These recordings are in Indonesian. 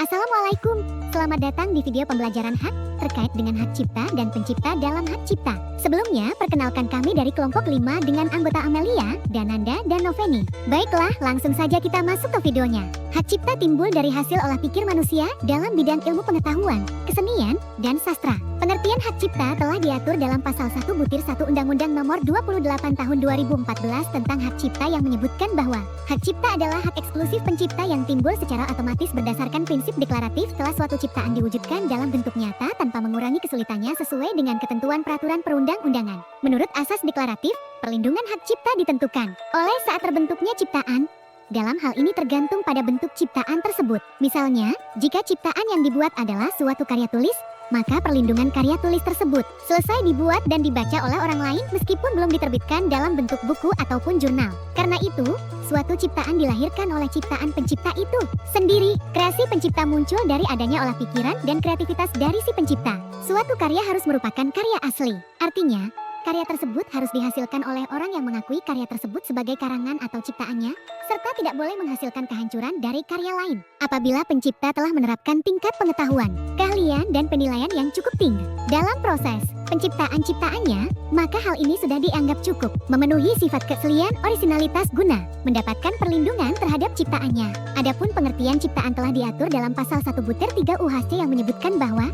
Assalamualaikum, selamat datang di video pembelajaran hak terkait dengan hak cipta dan pencipta dalam hak cipta. Sebelumnya, perkenalkan kami dari kelompok 5 dengan anggota Amelia, Dananda, dan Noveni. Baiklah, langsung saja kita masuk ke videonya. Hak cipta timbul dari hasil olah pikir manusia dalam bidang ilmu pengetahuan, kesenian, dan sastra. Pengertian hak cipta telah diatur dalam pasal 1 butir 1 Undang-Undang Nomor 28 Tahun 2014 tentang hak cipta yang menyebutkan bahwa hak cipta adalah hak eksklusif pencipta yang timbul secara otomatis berdasarkan prinsip deklaratif setelah suatu ciptaan diwujudkan dalam bentuk nyata tanpa mengurangi kesulitannya sesuai dengan ketentuan peraturan perundang-undangan. Menurut asas deklaratif, perlindungan hak cipta ditentukan oleh saat terbentuknya ciptaan. Dalam hal ini tergantung pada bentuk ciptaan tersebut. Misalnya, jika ciptaan yang dibuat adalah suatu karya tulis, maka perlindungan karya tulis tersebut selesai dibuat dan dibaca oleh orang lain meskipun belum diterbitkan dalam bentuk buku ataupun jurnal. Karena itu, suatu ciptaan dilahirkan oleh ciptaan pencipta itu sendiri. Kreasi pencipta muncul dari adanya olah pikiran dan kreativitas dari si pencipta. Suatu karya harus merupakan karya asli. Artinya, karya tersebut harus dihasilkan oleh orang yang mengakui karya tersebut sebagai karangan atau ciptaannya, serta tidak boleh menghasilkan kehancuran dari karya lain. Apabila pencipta telah menerapkan tingkat pengetahuan, keahlian, dan penilaian yang cukup tinggi dalam proses penciptaan ciptaannya, maka hal ini sudah dianggap cukup memenuhi sifat keaslian orisinalitas guna mendapatkan perlindungan terhadap ciptaannya. Adapun pengertian ciptaan telah diatur dalam pasal 1 butir 3 UHC yang menyebutkan bahwa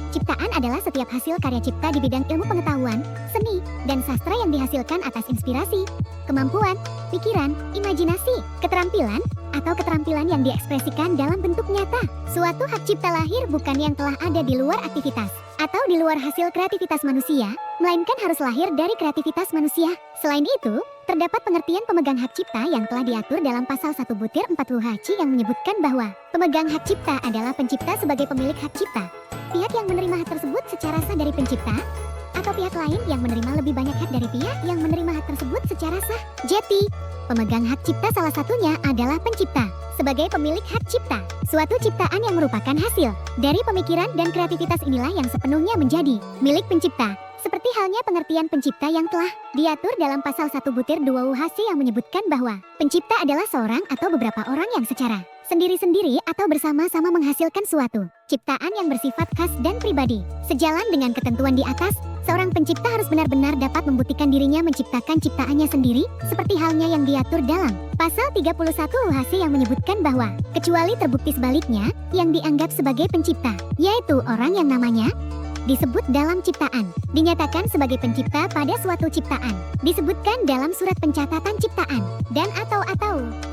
ciptaan adalah setiap hasil karya cipta di bidang ilmu pengetahuan, seni, dan sastra yang dihasilkan atas inspirasi, kemampuan, pikiran, imajinasi, keterampilan, atau keterampilan yang diekspresikan dalam bentuk nyata. Suatu hak cipta lahir bukan yang telah ada di luar aktivitas atau di luar hasil kreativitas manusia, melainkan harus lahir dari kreativitas manusia. Selain itu, terdapat pengertian pemegang hak cipta yang telah diatur dalam pasal 1 butir 40 HC yang menyebutkan bahwa pemegang hak cipta adalah pencipta sebagai pemilik hak cipta. Pihak yang menerima hak tersebut secara sah dari pencipta, atau pihak lain yang menerima lebih banyak hak dari pihak yang menerima hak tersebut secara sah. Jadi, pemegang hak cipta salah satunya adalah pencipta. Sebagai pemilik hak cipta, suatu ciptaan yang merupakan hasil dari pemikiran dan kreativitas inilah yang sepenuhnya menjadi milik pencipta. Seperti halnya pengertian pencipta yang telah diatur dalam pasal 1 butir 2 UHC yang menyebutkan bahwa pencipta adalah seorang atau beberapa orang yang secara sendiri-sendiri atau bersama-sama menghasilkan suatu ciptaan yang bersifat khas dan pribadi. Sejalan dengan ketentuan di atas, seorang pencipta harus benar-benar dapat membuktikan dirinya menciptakan ciptaannya sendiri, seperti halnya yang diatur dalam pasal 31 UHC yang menyebutkan bahwa kecuali terbukti sebaliknya, yang dianggap sebagai pencipta, yaitu orang yang namanya disebut dalam ciptaan, dinyatakan sebagai pencipta pada suatu ciptaan, disebutkan dalam surat pencatatan ciptaan, dan atau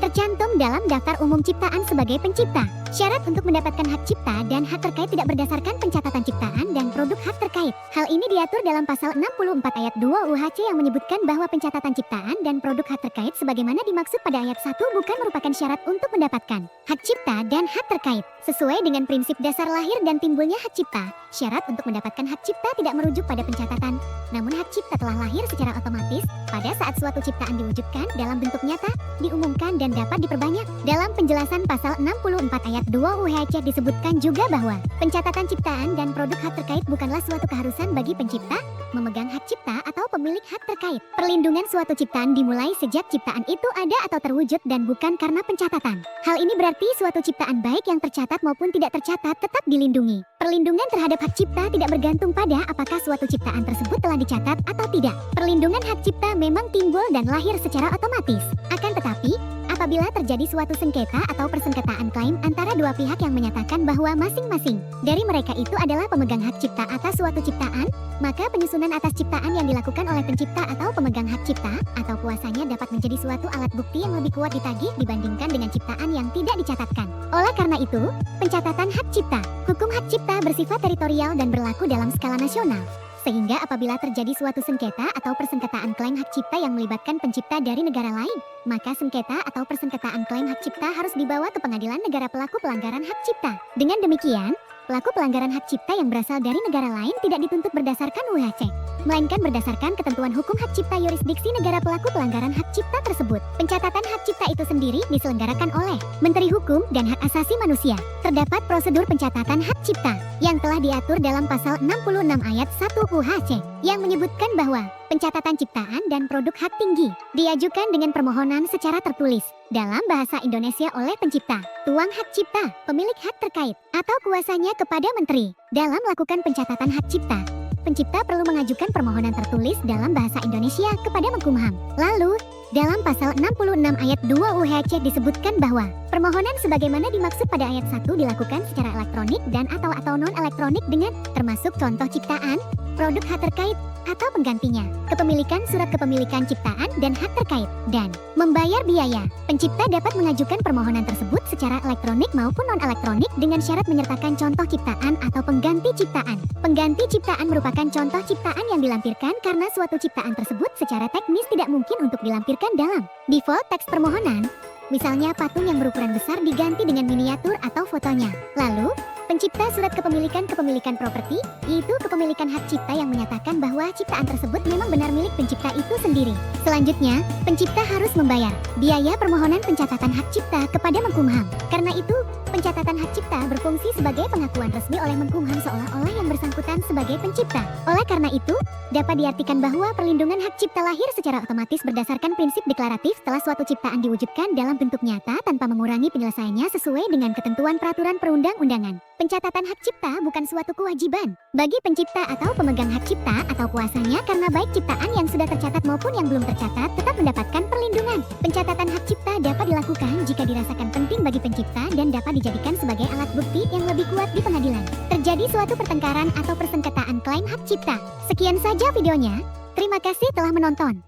tercantum dalam daftar umum ciptaan sebagai pencipta. Syarat untuk mendapatkan hak cipta dan hak terkait tidak berdasarkan pencatatan ciptaan dan produk hak terkait. Hal ini diatur dalam pasal 64 ayat 2 UHC yang menyebutkan bahwa pencatatan ciptaan dan produk hak terkait sebagaimana dimaksud pada ayat 1 bukan merupakan syarat untuk mendapatkan hak cipta dan hak terkait. Sesuai dengan prinsip dasar lahir dan timbulnya hak cipta, syarat untuk mendapatkan hak cipta tidak merujuk pada pencatatan, namun hak cipta telah lahir secara otomatis pada saat suatu ciptaan diwujudkan dalam bentuk nyata, diumumkan dan dapat diperbanyak. Dalam penjelasan pasal 64 ayat 2 UHC disebutkan juga bahwa pencatatan ciptaan dan produk hak terkait bukanlah suatu keharusan bagi pencipta, memegang hak cipta atau pemilik hak terkait. Perlindungan suatu ciptaan dimulai sejak ciptaan itu ada atau terwujud dan bukan karena pencatatan. Hal ini berarti suatu ciptaan baik yang tercatat maupun tidak tercatat tetap dilindungi. Perlindungan terhadap hak cipta tidak bergantung pada apakah suatu ciptaan tersebut telah dicatat atau tidak. Perlindungan hak cipta memang timbul dan lahir secara otomatis. Akan tetapi, apabila terjadi suatu sengketa atau persengketaan klaim antara dua pihak yang menyatakan bahwa masing-masing dari mereka itu adalah pemegang hak cipta atas suatu ciptaan, maka penyusunan atas ciptaan yang dilakukan oleh pencipta atau pemegang hak cipta atau kuasanya dapat menjadi suatu alat bukti yang lebih kuat ditagih dibandingkan dengan ciptaan yang tidak dicatatkan. Oleh karena itu, pencatatan hak cipta, hukum hak cipta bersifat teritorial dan berlaku dalam skala nasional. Sehingga apabila terjadi suatu sengketa atau persengketaan klaim hak cipta yang melibatkan pencipta dari negara lain, maka sengketa atau persengketaan klaim hak cipta harus dibawa ke pengadilan negara pelaku pelanggaran hak cipta. Dengan demikian, pelaku pelanggaran hak cipta yang berasal dari negara lain tidak dituntut berdasarkan UHC, melainkan berdasarkan ketentuan hukum hak cipta yurisdiksi negara pelaku pelanggaran hak cipta tersebut. Pencatatan hak cipta itu sendiri diselenggarakan oleh Menteri Hukum dan Hak Asasi Manusia. Terdapat prosedur pencatatan hak cipta yang telah diatur dalam pasal 66 ayat 1 UHC yang menyebutkan bahwa pencatatan ciptaan dan produk hak tinggi, diajukan dengan permohonan secara tertulis dalam bahasa Indonesia oleh pencipta, tuang hak cipta, pemilik hak terkait, atau kuasanya kepada menteri. Dalam melakukan pencatatan hak cipta, pencipta perlu mengajukan permohonan tertulis dalam bahasa Indonesia kepada Menkumham. Lalu, dalam pasal 66 ayat 2 UHC disebutkan bahwa permohonan sebagaimana dimaksud pada ayat 1 dilakukan secara elektronik dan atau non-elektronik dengan termasuk contoh ciptaan, produk hak terkait, atau penggantinya, kepemilikan surat kepemilikan ciptaan dan hak terkait, dan membayar biaya. Pencipta dapat mengajukan permohonan tersebut secara elektronik maupun non-elektronik dengan syarat menyertakan contoh ciptaan atau pengganti ciptaan. Pengganti ciptaan merupakan contoh ciptaan yang dilampirkan karena suatu ciptaan tersebut secara teknis tidak mungkin untuk dilampirkan dalam default teks permohonan. Misalnya patung yang berukuran besar diganti dengan miniatur atau fotonya. Lalu, pencipta surat kepemilikan properti, yaitu kepemilikan hak cipta yang menyatakan bahwa ciptaan tersebut memang benar milik pencipta itu sendiri. Selanjutnya, pencipta harus membayar biaya permohonan pencatatan hak cipta kepada Menkumham. Karena itu, pencatatan hak cipta berfungsi sebagai pengakuan resmi oleh Menkumham seolah-olah yang bersangkutan sebagai pencipta. Oleh karena itu, dapat diartikan bahwa perlindungan hak cipta lahir secara otomatis berdasarkan prinsip deklaratif setelah suatu ciptaan diwujudkan dalam bentuk nyata tanpa mengurangi penyelesaiannya sesuai dengan ketentuan peraturan perundang-undangan. Pencatatan hak cipta bukan suatu kewajiban bagi pencipta atau pemegang hak cipta atau kuasanya karena baik ciptaan yang sudah tercatat maupun yang belum tercatat tetap mendapatkan perlindungan. Pencatatan hak cipta dapat dilakukan jika dirasakan penting bagi pencipta dan dapat dijadikan sebagai alat bukti yang lebih kuat di pengadilan. Terjadi suatu pertengkaran atau persengketaan klaim hak cipta. Sekian saja videonya. Terima kasih telah menonton.